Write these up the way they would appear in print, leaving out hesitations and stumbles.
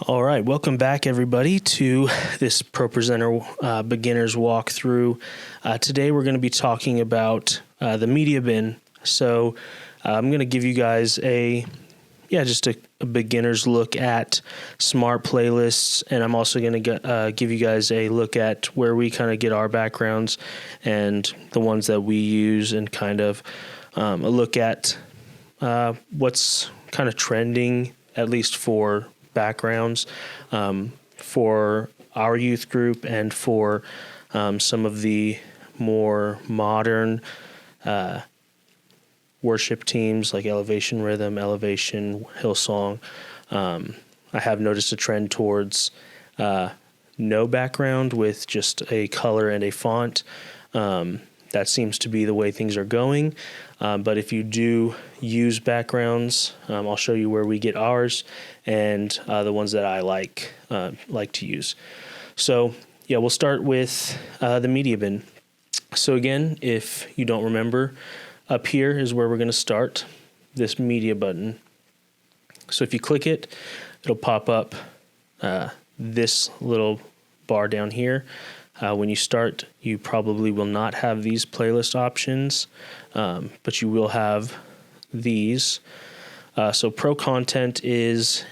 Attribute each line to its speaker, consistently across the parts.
Speaker 1: All right, welcome back everybody to this ProPresenter beginner's walkthrough. Today we're going to be talking about the media bin. So I'm going to give you guys just a beginner's look at smart playlists, and I'm also going to give you guys a look at where we kind of get our backgrounds and the ones that we use, and kind of a look at what's kind of trending, at least for backgrounds, for our youth group and for some of the more modern worship teams like Elevation Rhythm, Elevation Hillsong. I have noticed a trend towards no background with just a color and a font. That seems to be the way things are going. But if you do use backgrounds, I'll show you where we get ours and the ones that I like to use. So yeah, we'll start with the media bin. So again, if you don't remember, up here is where we're going to start, this media button. So if you click it, it'll pop up this little bar down here. When you start, you probably will not have these playlist options, but you will have these. So ProContent is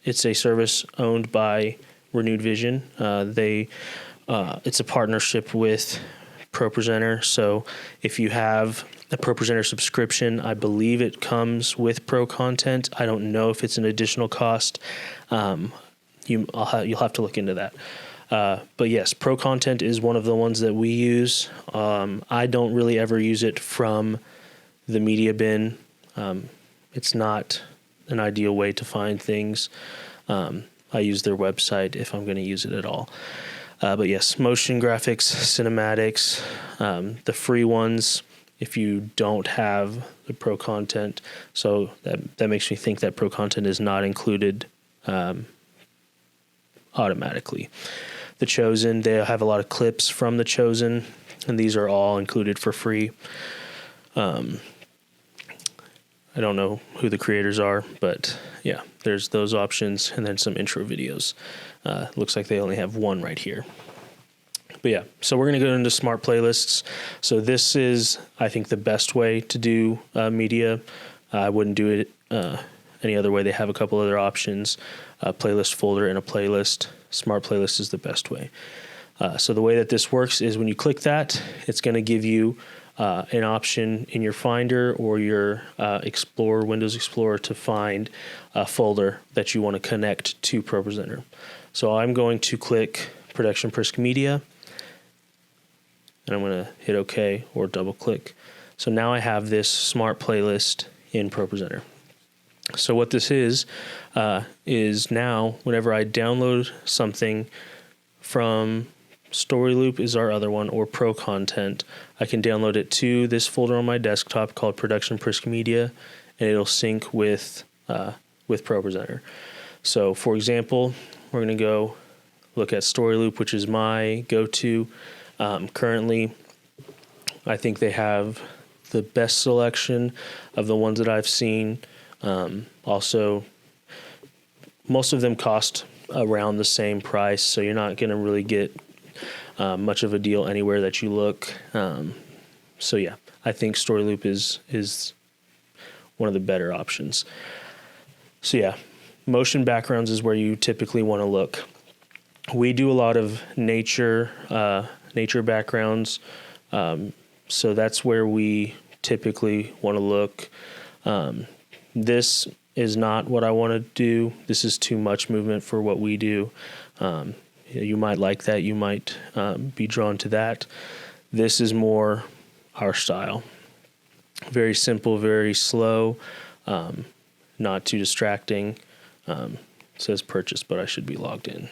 Speaker 1: it's a service owned by Renewed Vision. It's a partnership with ProPresenter. So if you have a ProPresenter subscription, I believe it comes with ProContent. I don't know if it's an additional cost. You'll have to look into that. But yes, ProContent is one of the ones that we use. I don't really ever use it from the media bin. It's not an ideal way to find things. I use their website if I'm going to use it at all. But yes, motion graphics, cinematics, the free ones, if you don't have the ProContent. So that makes me think that ProContent is not included automatically. The Chosen, they have a lot of clips from The Chosen, and these are all included for free. I don't know who the creators are, but yeah, there's those options, and then some intro videos. Looks like they only have one right here. But yeah, so we're going to go into smart playlists. So this is, I think, the best way to do media. I wouldn't do it any other way. They have a couple other options, a playlist folder and a playlist. Smart playlist is the best way. So the way that this works is when you click that, it's going to give you an option in your Finder or your Explorer, Windows Explorer, to find a folder that you want to connect to ProPresenter. So I'm going to click Production Prisk Media, and I'm going to hit OK or double click. So now I have this smart playlist in ProPresenter. So what this is now whenever I download something from Storyloop is our other one, or ProContent, I can download it to this folder on my desktop called Production Prisk Media, and it'll sync with ProPresenter. So for example, we're going to go look at Storyloop, which is my go-to. Currently, I think they have the best selection of the ones that I've seen. Also, most of them cost around the same price, so you're not going to really get much of a deal anywhere that you look. So yeah, I think Storyloop is one of the better options. So yeah, motion backgrounds is where you typically want to look. We do a lot of nature backgrounds, so that's where we typically want to look. This is not what I want to do. This is too much movement for what we do. You might like that. You might be drawn to that. This is more our style. Very simple, very slow, not too distracting. It says purchase, but I should be logged in.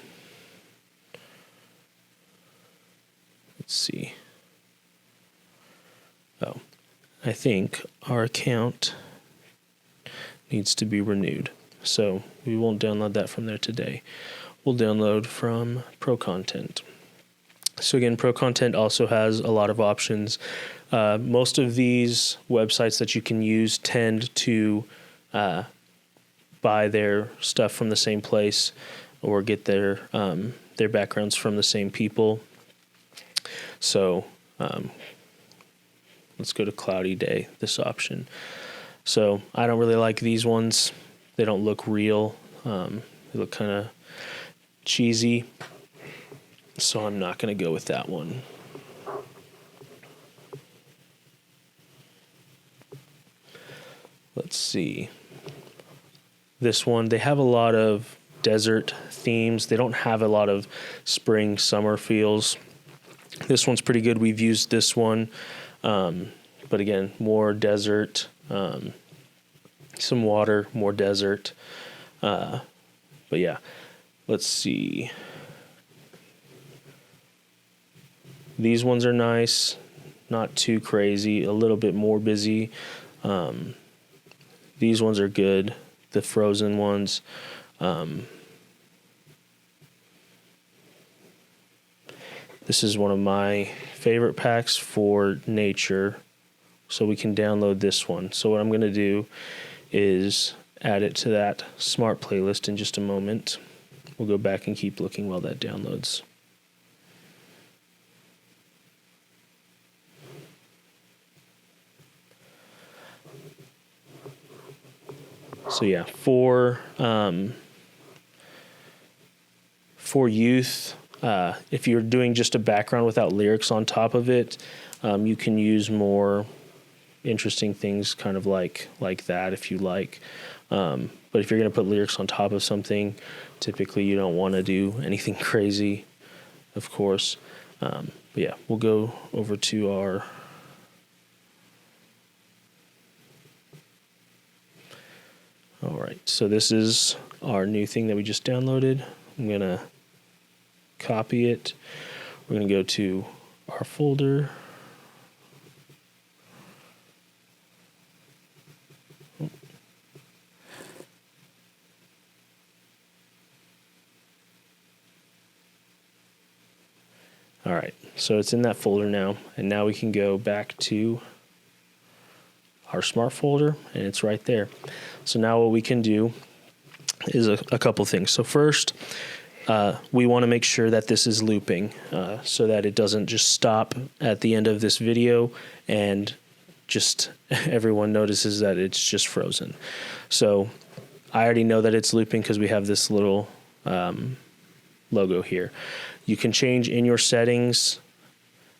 Speaker 1: Let's see. Oh, I think our account needs to be renewed. So we won't download that from there today. We'll download from ProContent. So again, ProContent also has a lot of options. Most of these websites that you can use tend to buy their stuff from the same place or get their backgrounds from the same people. So let's go to cloudy day, this option. So I don't really like these ones. They don't look real. They look kind of cheesy. So I'm not going to go with that one. Let's see. This one, they have a lot of desert themes. They don't have a lot of spring, summer feels. This one's pretty good. We've used this one. But again, more desert, some water, more desert. But yeah, let's see. These ones are nice, not too crazy, a little bit more busy. These ones are good, the frozen ones. This is one of my favorite packs for nature, so we can download this one. So what I'm going to do is add it to that smart playlist in just a moment. We'll go back and keep looking while that downloads. So yeah, for youth, if you're doing just a background without lyrics on top of it, you can use more interesting things, kind of like that if you like. But if you're going to put lyrics on top of something, typically you don't want to do anything crazy, of course. But yeah, we'll go over to our all right, so this is our new thing that we just downloaded. I'm going to copy it. We're going to go to our folder. All right, so it's in that folder now, and now we can go back to our smart folder, and it's right there. So now what we can do is a couple things. So first, we want to make sure that this is looping so that it doesn't just stop at the end of this video and just everyone notices that it's just frozen. So I already know that it's looping because we have this little logo here. You can change in your settings.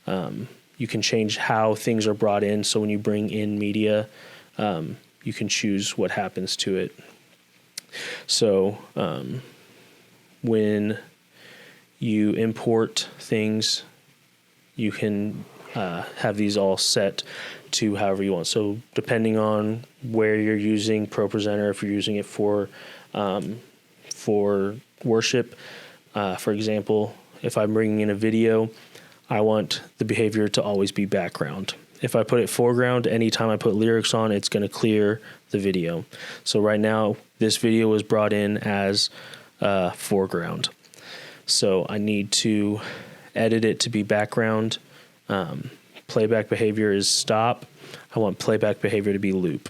Speaker 1: You can change how things are brought in. So when you bring in media, you can choose what happens to it. So when you import things, you can have these all set to however you want. So depending on where you're using ProPresenter, if you're using it for worship, for example, if I'm bringing in a video, I want the behavior to always be background. If I put it foreground, anytime I put lyrics on, it's going to clear the video. So right now, this video was brought in as foreground. So I need to edit it to be background. Playback behavior is stop. I want playback behavior to be loop.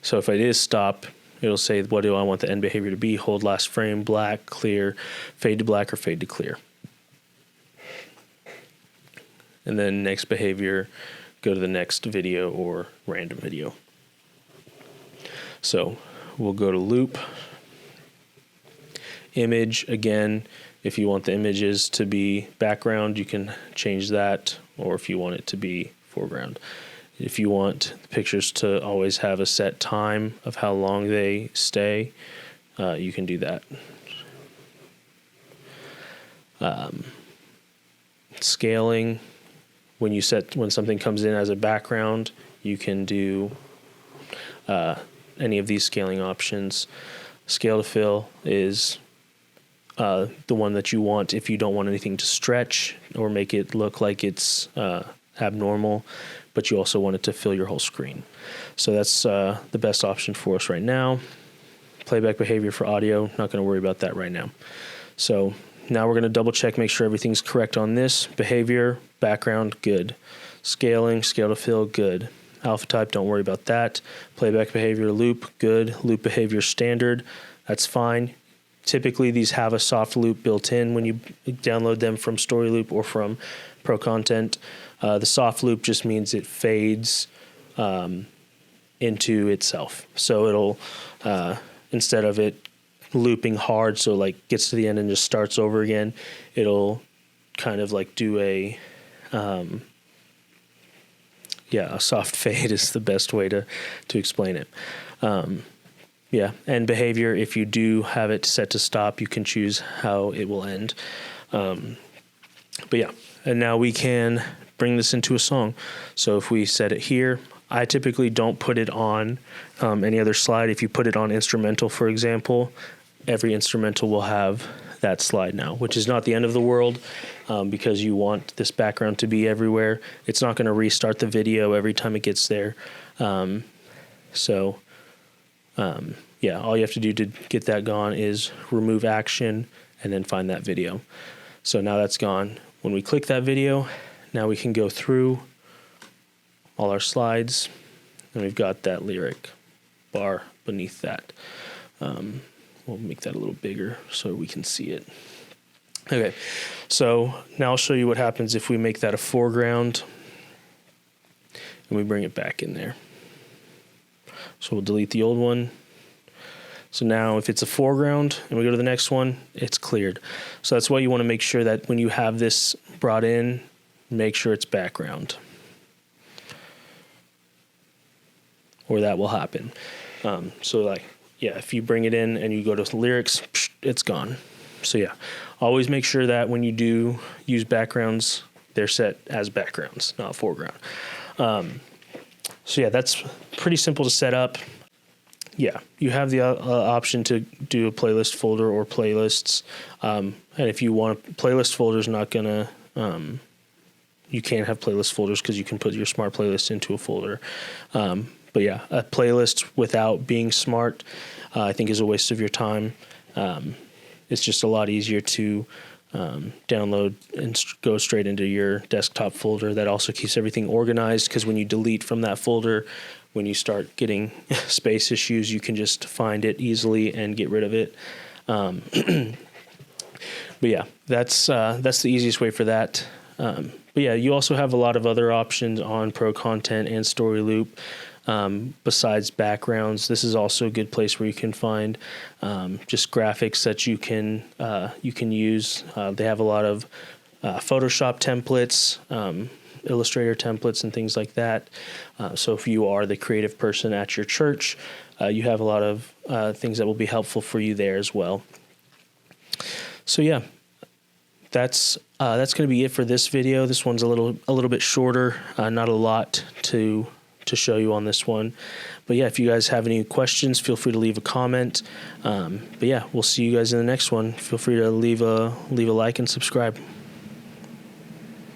Speaker 1: So if it is stop, it'll say, what do I want the end behavior to be? Hold last frame, black, clear, fade to black, or fade to clear. And then next behavior, go to the next video or random video. So we'll go to loop. Image, again, if you want the images to be background, you can change that, or if you want it to be foreground. If you want the pictures to always have a set time of how long they stay, you can do that. Scaling, when something comes in as a background, you can do any of these scaling options. Scale to fill is the one that you want if you don't want anything to stretch or make it look like it's abnormal, but you also want it to fill your whole screen. So that's the best option for us right now. Playback behavior for audio, not going to worry about that right now. So now we're going to double check, make sure everything's correct on this. Behavior, background, good. Scaling, scale to fill, good. alpha type, don't worry about that. Playback behavior loop, good. Loop behavior standard, that's fine. Typically, these have a soft loop built in when you download them from Storyloop or from ProContent. The soft loop just means it fades into itself. So it'll, instead of it looping hard, so like gets to the end and just starts over again, it'll kind of like do a soft fade is the best way to explain it. And behavior, if you do have it set to stop, you can choose how it will end. And now we can bring this into a song. So if we set it here, I typically don't put it on any other slide. If you put it on instrumental, for example, every instrumental will have that slide now, which is not the end of the world because you want this background to be everywhere. It's not going to restart the video every time it gets there. All you have to do to get that gone is remove action and then find that video. So now that's gone. When we click that video, now we can go through all our slides, and we've got that lyric bar beneath that. We'll make that a little bigger so we can see it. Okay, so now I'll show you what happens if we make that a foreground and we bring it back in there. So we'll delete the old one. So now if it's a foreground and we go to the next one, it's cleared. So that's why you want to make sure that when you have this brought in, make sure it's background, or that will happen. If you bring it in and you go to lyrics, it's gone. So always make sure that when you do use backgrounds, they're set as backgrounds, not foreground. That's pretty simple to set up. You have the option to do a playlist folder or playlists. And if you want, playlist folders not gonna, you can't have playlist folders because you can put your smart playlist into a folder. A playlist without being smart, I think is a waste of your time. It's just a lot easier to download and go straight into your desktop folder. That also keeps everything organized because when you delete from that folder, when you start getting space issues, you can just find it easily and get rid of it. That's the easiest way for that. You also have a lot of other options on ProContent and Storyloop. Besides backgrounds, this is also a good place where you can find just graphics that you can use. They have a lot of Photoshop templates, Illustrator templates, and things like that. So if you are the creative person at your church, you have a lot of things that will be helpful for you there as well. So that's going to be it for this video. This one's a little bit shorter, not a lot to show you on this one. But if you guys have any questions, feel free to leave a comment. We'll see you guys in the next one. Feel free to leave a like and subscribe.